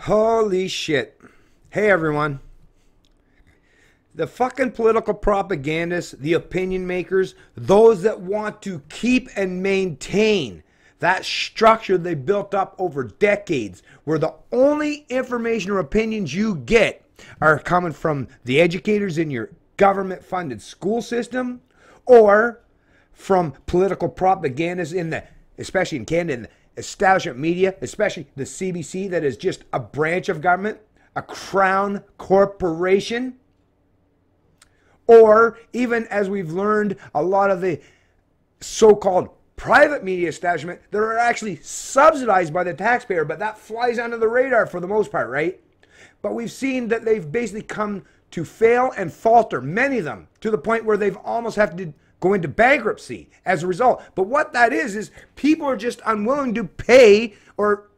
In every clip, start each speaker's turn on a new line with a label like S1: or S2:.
S1: Holy shit. Hey everyone. The fucking political propagandists, the opinion makers, those that want to keep and maintain that structure they built up over decades, where the only information or opinions you get are coming from the educators in your government-funded school system, or from political propagandists in the, especially in Canada, in the establishment media, especially the CBC, that is just a branch of government, a crown corporation. Or even, as we've learned, a lot of the so-called private media establishment that are actually subsidized by the taxpayer, but that flies under the radar for the most part, right? But we've seen that they've basically come to fail and falter, many of them, to the point where they've almost have to go into bankruptcy as a result. But what that is people are just unwilling to pay or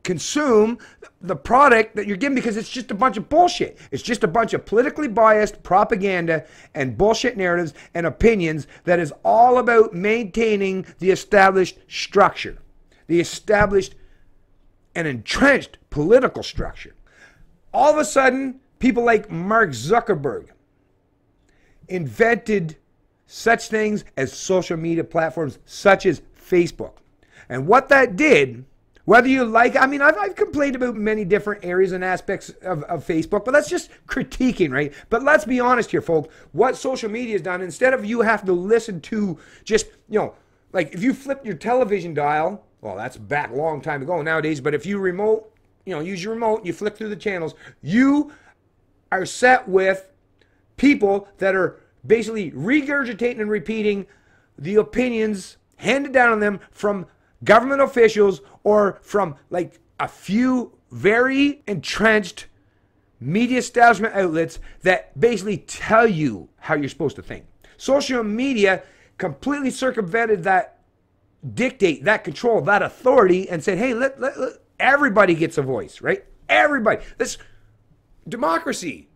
S1: consume the product that you're given because it's just a bunch of bullshit. It's just a bunch of politically biased propaganda and bullshit narratives and opinions that is all about maintaining the established structure, the established and entrenched political structure. All of a sudden, people like Mark Zuckerberg invented such things as social media platforms such as Facebook. And what that did, whether you like, I mean, I've complained about many different areas and aspects of Facebook, but that's just critiquing, right? But let's be honest here, folks. What social media has done, instead of you have to listen to just, like if you flip your television dial, well, that's back a long time ago nowadays, but if you remote, use your remote, you flip through the channels, you are set with people that are basically regurgitating and repeating the opinions handed down on them from government officials or from like a few very entrenched media establishment outlets that basically tell you how you're supposed to think. Social media completely circumvented that dictate, that control, that authority, and said, hey, let everybody gets a voice, right? Everybody. This democracy.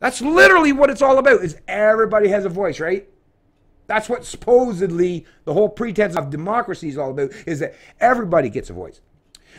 S1: That's literally what it's all about, is everybody has a voice, right? That's what supposedly the whole pretense of democracy is all about, is that everybody gets a voice.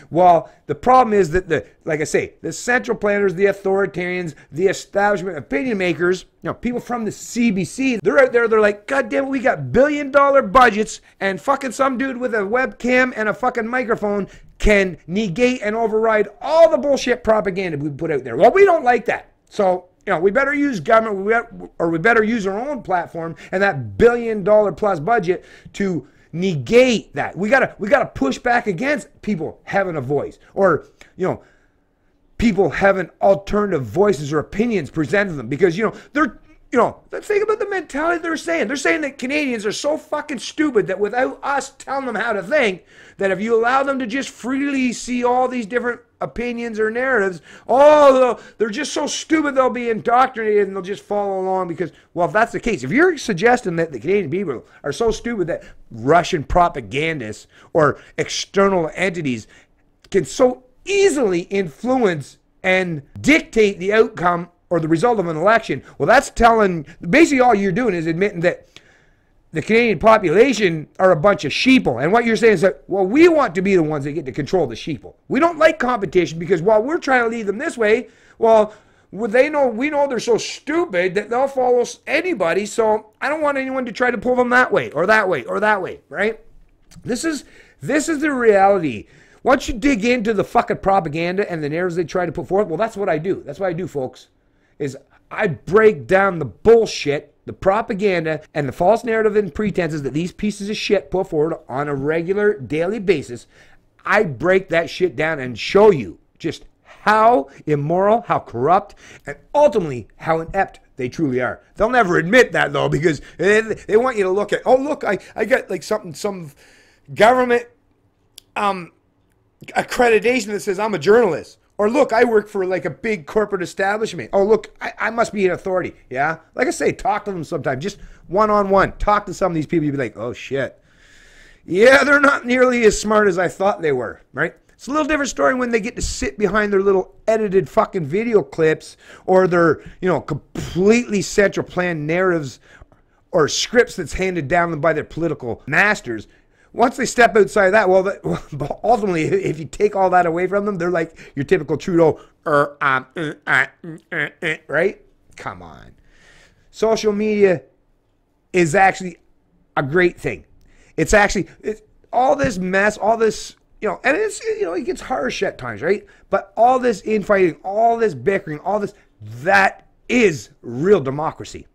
S1: Well, the problem is that like I say, the central planners, the authoritarians, the establishment opinion makers, people from the CBC, they're out there, they're like, God damn it, we got billion-dollar budgets, and fucking some dude with a webcam and a fucking microphone can negate and override all the bullshit propaganda we put out there. Well, we don't like that. So, we better use government, or we better use our own platform and that billion-dollar plus budget to negate that. We gotta push back against people having a voice, or people having alternative voices or opinions presented to them, because they're let's think about the mentality they're saying. They're saying that Canadians are so fucking stupid that without us telling them how to think, that if you allow them to just freely see all these different opinions or narratives, they're just so stupid they'll be indoctrinated and they'll just follow along because, well, if that's the case, if you're suggesting that the Canadian people are so stupid that Russian propagandists or external entities can so easily influence and dictate the outcome or the result of an election, well, that's telling, basically all you're doing is admitting that the Canadian population are a bunch of sheeple. And what you're saying is that, well, we want to be the ones that get to control the sheeple. We don't like competition because while we're trying to lead them this way, well, we know they're so stupid that they'll follow anybody, so I don't want anyone to try to pull them that way or that way or that way, right? This is the reality. Once you dig into the fucking propaganda and the narratives they try to put forth, well, that's what I do. That's what I do, folks, is I break down the bullshit, the propaganda, and the false narrative and pretenses that these pieces of shit put forward on a regular, daily basis. I break that shit down and show you just how immoral, how corrupt, and ultimately how inept they truly are. They'll never admit that, though, because they want you to look at, oh, look, I got like some government accreditation that says I'm a journalist. Or look, I work for like a big corporate establishment. Oh, look, I must be an authority. Yeah? Like I say, talk to them sometime. Just one-on-one. Talk to some of these people. You'd be like, oh, shit. Yeah, they're not nearly as smart as I thought they were, right? It's a little different story when they get to sit behind their little edited fucking video clips or their, completely central planned narratives or scripts that's handed down by their political masters. once they step outside that, well, ultimately, if you take all that away from them, they're like your typical Trudeau, right? Come on. Social media is actually a great thing. It's all this mess, all this, and it's, it gets harsh at times, right? But all this infighting, all this bickering, all this, that is real democracy.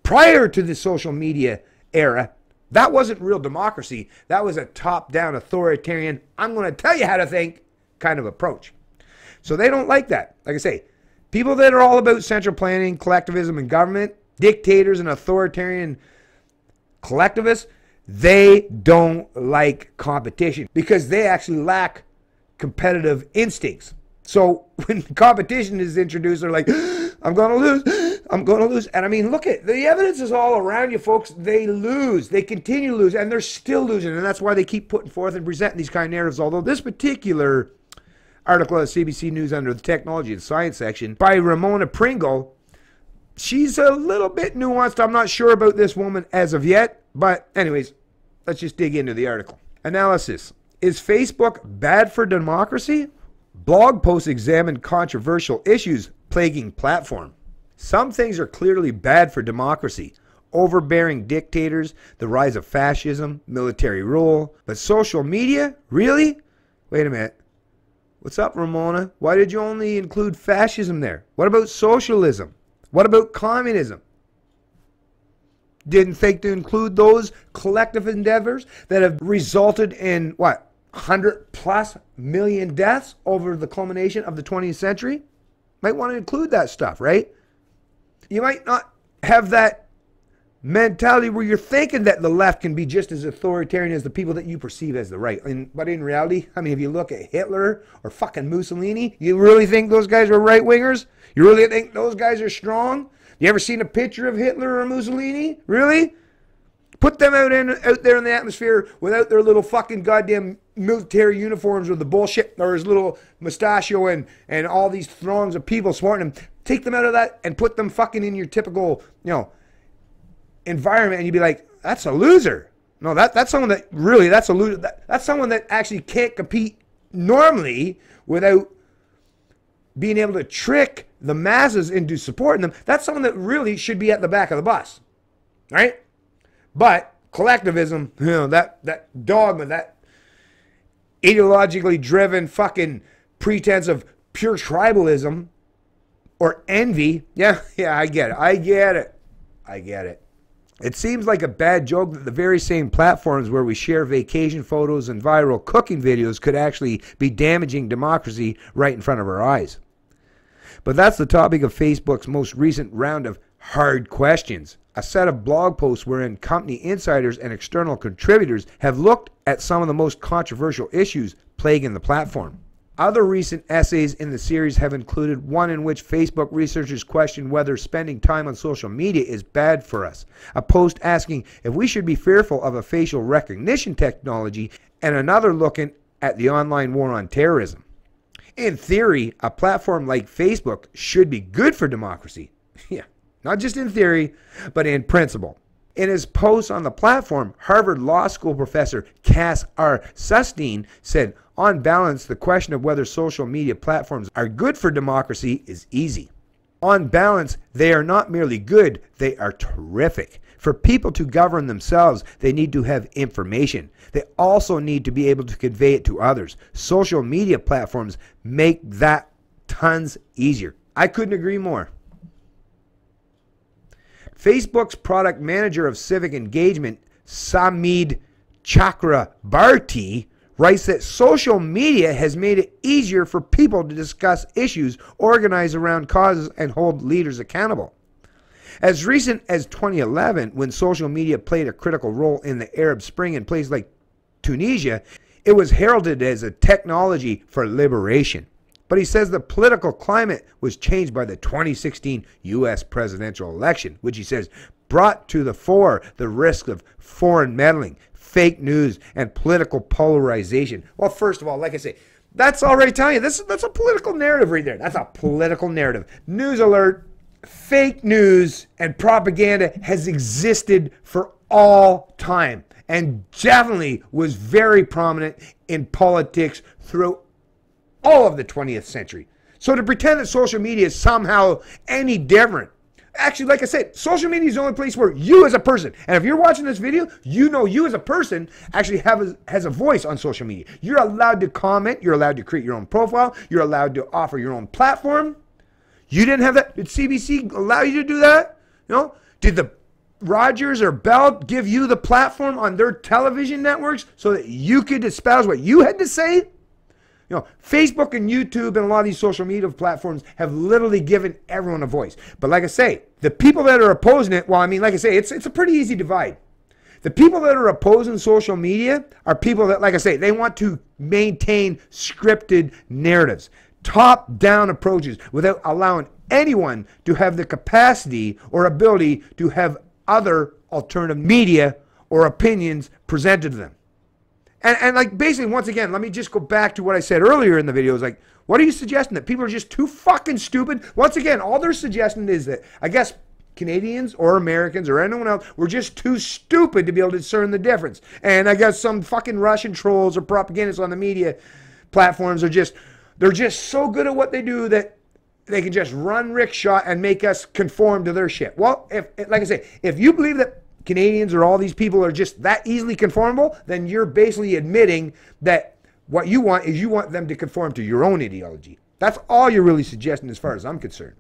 S1: Prior to the social media era, that wasn't real democracy. That was a top-down authoritarian, I'm going to tell you how to think kind of approach. So they don't like that. Like I say, people that are all about central planning, collectivism, and government, dictators and authoritarian collectivists, they don't like competition because they actually lack competitive instincts. So when competition is introduced, they're like, I'm going to lose. I'm going to lose. And I mean, look at the evidence is all around you, folks. They lose. They continue to lose, and they're still losing. And that's why they keep putting forth and presenting these kind of narratives. Although this particular article at CBC News under the technology and science section by Ramona Pringle, she's a little bit nuanced. I'm not sure about this woman as of yet. But anyways, let's just dig into the article. Analysis. Is Facebook bad for democracy? Blog posts examine controversial issues plaguing platform. Some things are clearly bad for democracy. Overbearing dictators, the rise of fascism, military rule. But social media? Really? Wait a minute. What's up, Ramona? Why did you only include fascism there? What about socialism? What about communism? Didn't think to include those collective endeavors that have resulted in, what, 100+ million deaths over the culmination of the 20th century? Might want to include that stuff, right? You might not have that mentality where you're thinking that the left can be just as authoritarian as the people that you perceive as the right. But in reality, I mean, if you look at Hitler or fucking Mussolini, you really think those guys are right-wingers? You really think those guys are strong? You ever seen a picture of Hitler or Mussolini? Really? Put them out there in the atmosphere without their little fucking goddamn military uniforms or the bullshit or his little mustachio and all these throngs of people supporting him. Take them out of that and put them fucking in your typical, environment, and you'd be like, that's a loser. No, that's someone that really, that's a loser. That's someone that actually can't compete normally without being able to trick the masses into supporting them. That's someone that really should be at the back of the bus, right? But collectivism, that dogma, that ideologically driven fucking pretense of pure tribalism or envy. Yeah, I get it. It seems like a bad joke that the very same platforms where we share vacation photos and viral cooking videos could actually be damaging democracy right in front of our eyes. But that's the topic of Facebook's most recent round of hard questions, a set of blog posts wherein company insiders and external contributors have looked at some of the most controversial issues plaguing the platform. Other recent essays in the series have included one in which Facebook researchers question whether spending time on social media is bad for us, a post asking if we should be fearful of a facial recognition technology, and another looking at the online war on terrorism. In theory, a platform like Facebook should be good for democracy. Yeah, not just in theory, but in principle. In his post on the platform, Harvard Law School professor Cass R. Sustein said, on balance, the question of whether social media platforms are good for democracy is easy. On balance, they are not merely good, they are terrific. For people to govern themselves, they need to have information. They also need to be able to convey it to others. Social media platforms make that tons easier. I couldn't agree more. Facebook's product manager of civic engagement, Samid Chakrabarti, writes that social media has made it easier for people to discuss issues, organize around causes, and hold leaders accountable. As recent as 2011, when social media played a critical role in the Arab Spring in places like Tunisia, it was heralded as a technology for liberation. But he says the political climate was changed by the 2016 U.S. presidential election, which he says brought to the fore the risk of foreign meddling, fake news, and political polarization. Well, first of all, like I say, that's already telling you, that's a political narrative right there. That's a political narrative. News alert, fake news and propaganda has existed for all time. and definitely was very prominent in politics throughout all of the 20th century. So to pretend that social media is somehow any different, actually, like I said, social media is the only place where you as a person, and if you're watching this video, you know you as a person actually has a voice on social media. You're allowed to comment. You're allowed to create your own profile. You're allowed to offer your own platform. You didn't have that. Did CBC allow you to do that? You know, did the Rogers or Bell give you the platform on their television networks so that you could espouse what you had to say? You know, Facebook and YouTube and a lot of these social media platforms have literally given everyone a voice. But like I say, the people that are opposing it, well, I mean, like I say, it's a pretty easy divide. The people that are opposing social media are people that, like I say, they want to maintain scripted narratives, top-down approaches without allowing anyone to have the capacity or ability to have other alternative media or opinions presented to them. And like basically, once again, let me just go back to what I said earlier in the video. Is like, what are you suggesting? That people are just too fucking stupid? Once again, all they're suggesting is that, I guess, Canadians or Americans or anyone else were just too stupid to be able to discern the difference. And I guess some fucking Russian trolls or propagandists on the media platforms are just, they're just so good at what they do that they can just run rickshaw and make us conform to their shit. Well, if, like I say, if you believe that Canadians or all these people are just that easily conformable, then you're basically admitting that what you want is you want them to conform to your own ideology. That's all you're really suggesting as far as I'm concerned.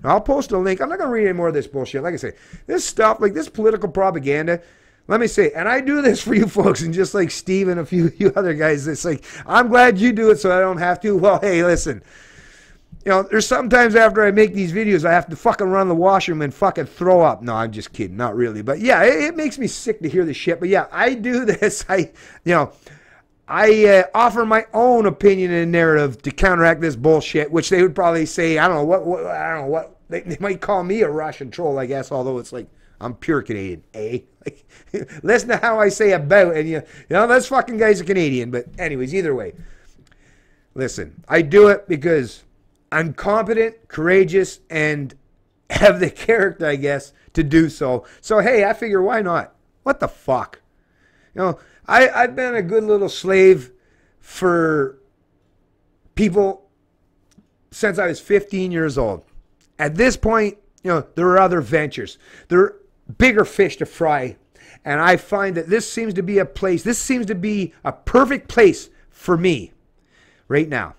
S1: Now, I'll post a link. I'm not going to read any more of this bullshit. Like I say, this stuff, like this political propaganda, let me say, and I do this for you folks, and just like Steve and a few other guys, it's like, I'm glad you do it so I don't have to. Well, hey, listen. You know, there's sometimes after I make these videos, I have to fucking run the washroom and fucking throw up. No, I'm just kidding. Not really. But yeah, it makes me sick to hear this shit. But yeah, I do this. I offer my own opinion and narrative to counteract this bullshit, which they would probably say, I don't know what, they might call me a Russian troll, I guess, although it's like, I'm pure Canadian, eh? Like, listen to how I say about, and you know, this fucking guy's a Canadian. But anyways, either way, listen, I do it because I'm competent, courageous, and have the character, I guess, to do so. So, hey, I figure, why not? What the fuck? You know, I've been a good little slave for people since I was 15 years old. At this point, you know, there are other ventures. There are bigger fish to fry. And I find that this seems to be a place, this seems to be a perfect place for me right now.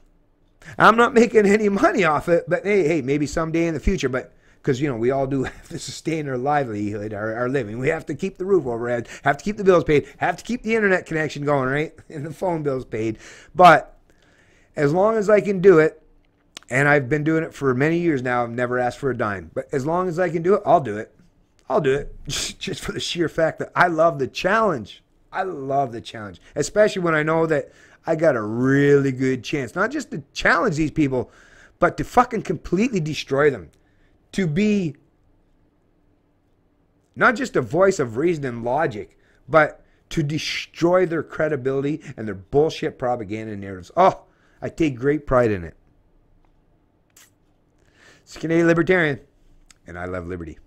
S1: I'm not making any money off it, but hey, maybe someday in the future. But because, you know, we all do have to sustain our livelihood, our living. We have to keep the roof over our head, have to keep the bills paid, have to keep the internet connection going, right? And the phone bills paid. But as long as I can do it, and I've been doing it for many years now, I've never asked for a dime. But as long as I can do it, I'll do it. I'll do it just for the sheer fact that I love the challenge. I love the challenge, especially when I know that I got a really good chance, not just to challenge these people, but to fucking completely destroy them. To be not just a voice of reason and logic, but to destroy their credibility and their bullshit propaganda narratives. Oh, I take great pride in it. It's Canadian Libertarian, and I love liberty.